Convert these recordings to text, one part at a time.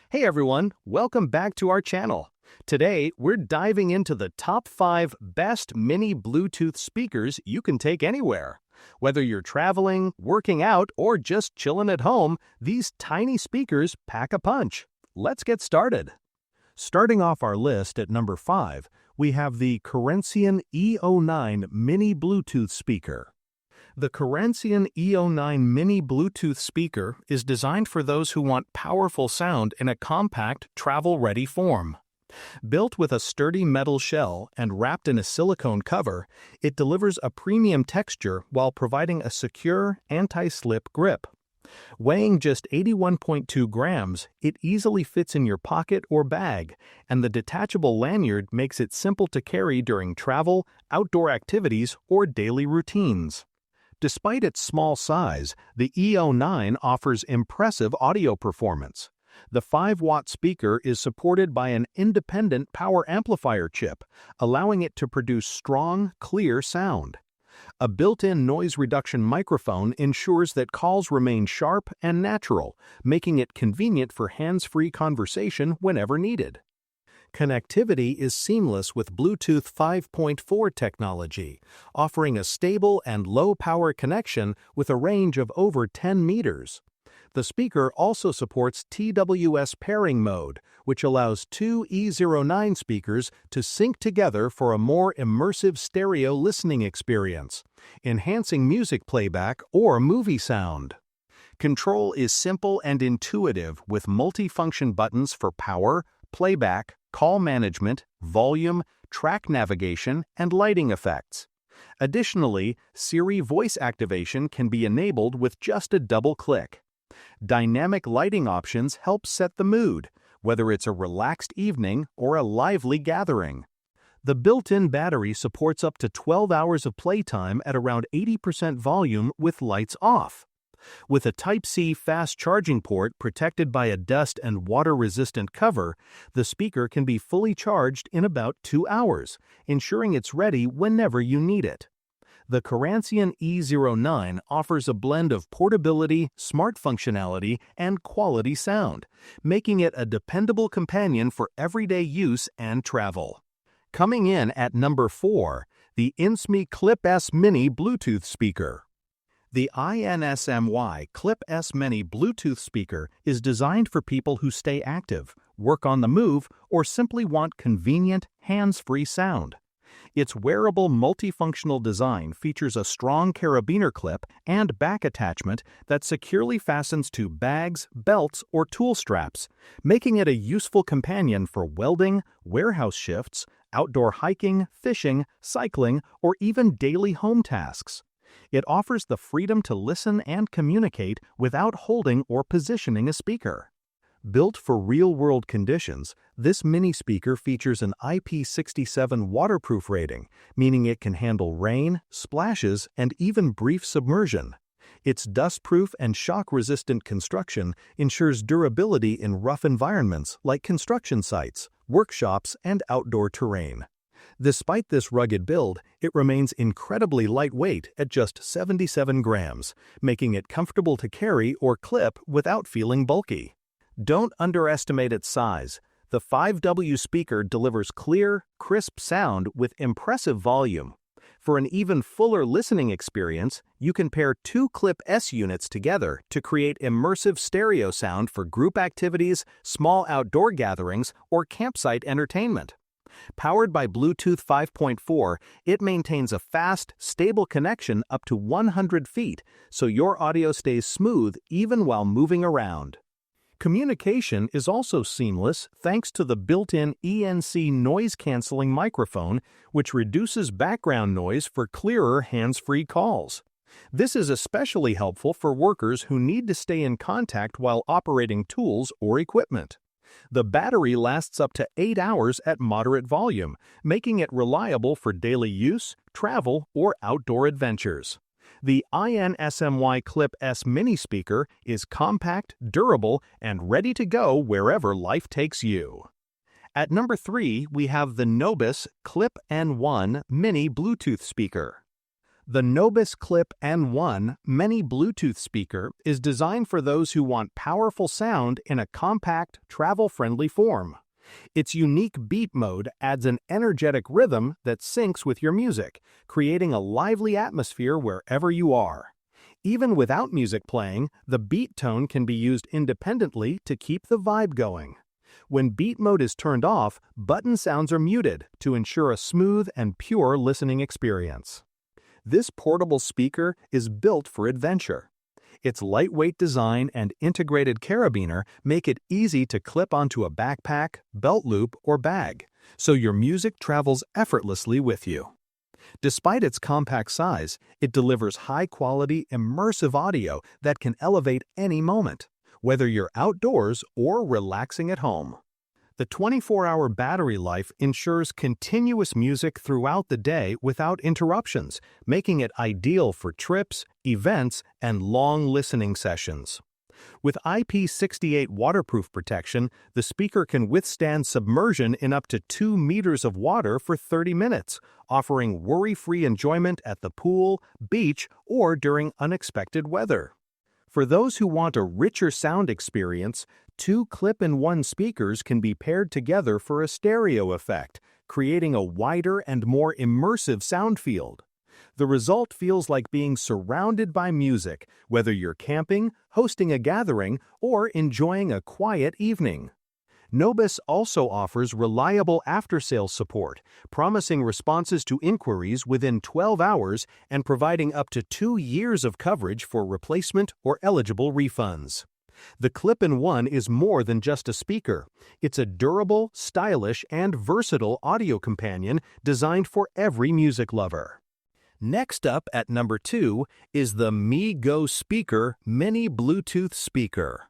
Hey everyone, welcome back to our channel. Today, we're diving into the top 5 best mini Bluetooth speakers you can take anywhere. Whether you're traveling, working out, or just chilling at home, these tiny speakers pack a punch. Let's get started. Starting off our list at number 5, we have the Keransean E09 mini Bluetooth speaker. The Keransean E09 mini Bluetooth speaker is designed for those who want powerful sound in a compact, travel-ready form. Built with a sturdy metal shell and wrapped in a silicone cover, it delivers a premium texture while providing a secure, anti-slip grip. Weighing just 81.2 grams, it easily fits in your pocket or bag, and the detachable lanyard makes it simple to carry during travel, outdoor activities, or daily routines. Despite its small size, the E09 offers impressive audio performance. The 5-watt speaker is supported by an independent power amplifier chip, allowing it to produce strong, clear sound. A built-in noise reduction microphone ensures that calls remain sharp and natural, making it convenient for hands-free conversation whenever needed. Connectivity is seamless with Bluetooth 5.4 technology, offering a stable and low-power connection with a range of over 10 meters. The speaker also supports TWS pairing mode, which allows two E09 speakers to sync together for a more immersive stereo listening experience, enhancing music playback or movie sound. Control is simple and intuitive with multifunction buttons for power, playback, call management, volume, track navigation, and lighting effects. Additionally, Siri voice activation can be enabled with just a double click. Dynamic lighting options help set the mood, whether it's a relaxed evening or a lively gathering. The built-in battery supports up to 12 hours of playtime at around 80% volume with lights off. With a Type-C fast charging port protected by a dust and water-resistant cover, the speaker can be fully charged in about 2 hours, ensuring it's ready whenever you need it. The Keransean E09 offers a blend of portability, smart functionality, and quality sound, making it a dependable companion for everyday use and travel. Coming in at number 4, the Insmy Clip S mini Bluetooth speaker. The Insmy Clip S Mini Bluetooth speaker is designed for people who stay active, work on the move, or simply want convenient, hands-free sound. Its wearable multifunctional design features a strong carabiner clip and back attachment that securely fastens to bags, belts, or tool straps, making it a useful companion for welding, warehouse shifts, outdoor hiking, fishing, cycling, or even daily home tasks. It offers the freedom to listen and communicate without holding or positioning a speaker. Built for real-world conditions, this mini speaker features an IP67 waterproof rating, meaning it can handle rain, splashes, and even brief submersion. Its dust-proof and shock-resistant construction ensures durability in rough environments like construction sites, workshops, and outdoor terrain. Despite this rugged build, it remains incredibly lightweight at just 77 grams, making it comfortable to carry or clip without feeling bulky. Don't underestimate its size. The 5W speaker delivers clear, crisp sound with impressive volume. For an even fuller listening experience, you can pair 2 Clip S units together to create immersive stereo sound for group activities, small outdoor gatherings, or campsite entertainment. Powered by Bluetooth 5.4, it maintains a fast, stable connection up to 100 feet, so your audio stays smooth even while moving around. Communication is also seamless thanks to the built-in ENC noise-canceling microphone, which reduces background noise for clearer hands-free calls. This is especially helpful for workers who need to stay in contact while operating tools or equipment. The battery lasts up to 8 hours at moderate volume, making it reliable for daily use, travel, or outdoor adventures. The Insmy Clip S mini speaker is compact, durable, and ready to go wherever life takes you. At number 3, we have the Nobis Clip N1 mini Bluetooth speaker. The Nobis Clip N1 mini Bluetooth speaker is designed for those who want powerful sound in a compact, travel-friendly form. Its unique beat mode adds an energetic rhythm that syncs with your music, creating a lively atmosphere wherever you are. Even without music playing, the beat tone can be used independently to keep the vibe going. When beat mode is turned off, button sounds are muted to ensure a smooth and pure listening experience. This portable speaker is built for adventure. Its lightweight design and integrated carabiner make it easy to clip onto a backpack, belt loop, or bag, so your music travels effortlessly with you. Despite its compact size, it delivers high-quality, immersive audio that can elevate any moment, whether you're outdoors or relaxing at home. The 24-hour battery life ensures continuous music throughout the day without interruptions, making it ideal for trips, events, and long listening sessions. With IP68 waterproof protection, the speaker can withstand submersion in up to 2 meters of water for 30 minutes, offering worry-free enjoyment at the pool, beach, or during unexpected weather. For those who want a richer sound experience, 2 Clip-in-1 speakers can be paired together for a stereo effect, creating a wider and more immersive sound field. The result feels like being surrounded by music, whether you're camping, hosting a gathering, or enjoying a quiet evening. Nobis also offers reliable after-sales support, promising responses to inquiries within 12 hours and providing up to 2 years of coverage for replacement or eligible refunds. The Clip-in-1 is more than just a speaker. It's a durable, stylish, and versatile audio companion designed for every music lover. Next up at number 2 is the Mee Go Spkr Mini Bluetooth Speaker.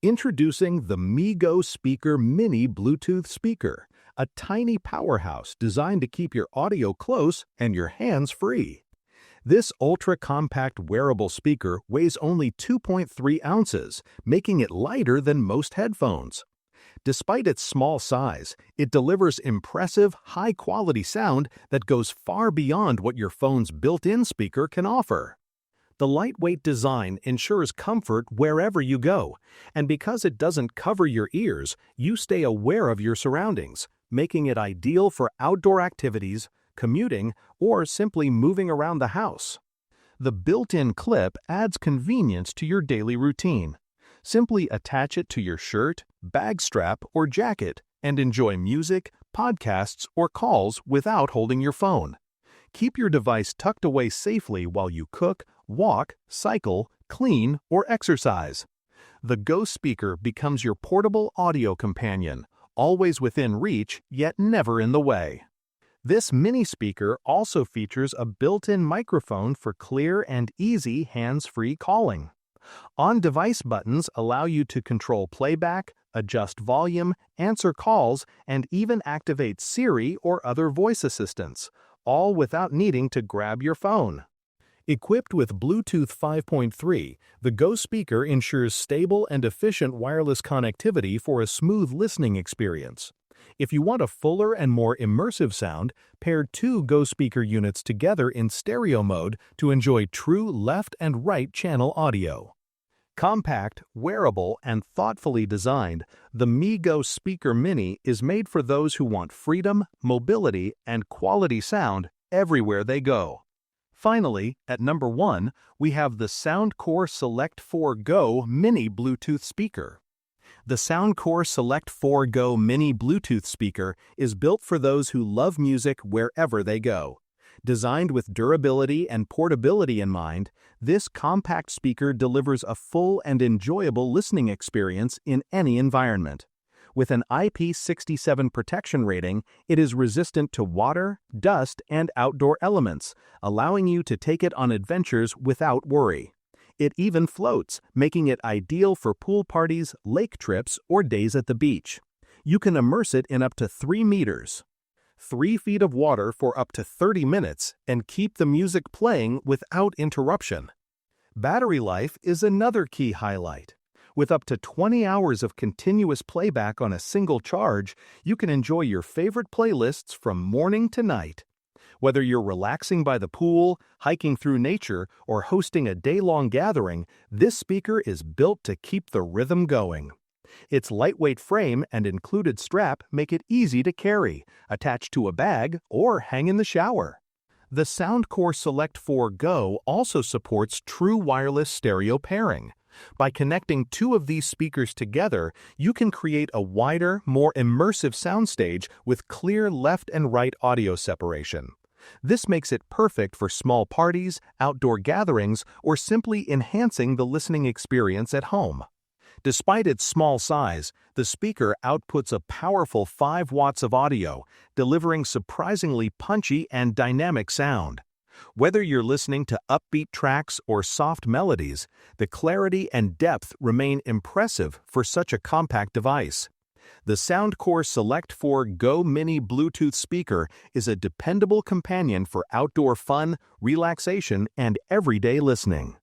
Introducing the Mee Go Spkr Mini Bluetooth Speaker, a tiny powerhouse designed to keep your audio close and your hands free. This ultra-compact wearable speaker weighs only 2.3 ounces, making it lighter than most headphones. Despite its small size, it delivers impressive, high-quality sound that goes far beyond what your phone's built-in speaker can offer. The lightweight design ensures comfort wherever you go, and because it doesn't cover your ears, you stay aware of your surroundings, making it ideal for outdoor activities, commuting, or simply moving around the house. The built-in clip adds convenience to your daily routine. Simply attach it to your shirt, bag strap, or jacket and enjoy music, podcasts, or calls without holding your phone. Keep your device tucked away safely while you cook, walk, cycle, clean, or exercise. The Go Spkr becomes your portable audio companion, always within reach, yet never in the way. This mini speaker also features a built-in microphone for clear and easy hands-free calling. On-device buttons allow you to control playback, adjust volume, answer calls, and even activate Siri or other voice assistants, all without needing to grab your phone. Equipped with Bluetooth 5.3, the Go Spkr ensures stable and efficient wireless connectivity for a smooth listening experience. If you want a fuller and more immersive sound, pair 2 Go Spkr units together in stereo mode to enjoy true left and right channel audio. Compact, wearable, and thoughtfully designed, the Mee Go Spkr Mini is made for those who want freedom, mobility, and quality sound everywhere they go. Finally, at number 1, we have the Soundcore Select 4 Go Mini Bluetooth Speaker. The Soundcore Select 4 Go Mini Bluetooth Speaker is built for those who love music wherever they go. Designed with durability and portability in mind, this compact speaker delivers a full and enjoyable listening experience in any environment. With an IP67 protection rating, it is resistant to water, dust, and outdoor elements, allowing you to take it on adventures without worry. It even floats, making it ideal for pool parties, lake trips, or days at the beach. You can immerse it in up to 3 meters. 3 feet of water for up to 30 minutes and keep the music playing without interruption. Battery life is another key highlight. With up to 20 hours of continuous playback on a single charge, you can enjoy your favorite playlists from morning to night. Whether you're relaxing by the pool, hiking through nature, or hosting a day-long gathering, this speaker is built to keep the rhythm going. Its lightweight frame and included strap make it easy to carry, attach to a bag, or hang in the shower. The Soundcore Select 4 Go also supports true wireless stereo pairing. By connecting two of these speakers together, you can create a wider, more immersive soundstage with clear left and right audio separation. This makes it perfect for small parties, outdoor gatherings, or simply enhancing the listening experience at home. Despite its small size, the speaker outputs a powerful 5 watts of audio, delivering surprisingly punchy and dynamic sound. Whether you're listening to upbeat tracks or soft melodies, the clarity and depth remain impressive for such a compact device. The Soundcore Select 4 Go Mini Bluetooth speaker is a dependable companion for outdoor fun, relaxation, and everyday listening.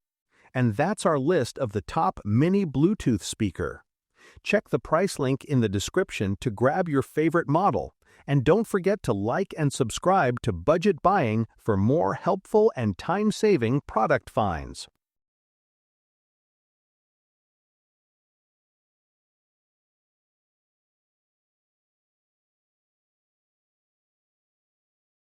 And that's our list of the top mini Bluetooth speaker. Check the price link in the description to grab your favorite model. And don't forget to like and subscribe to Budget Buying for more helpful and time-saving product finds.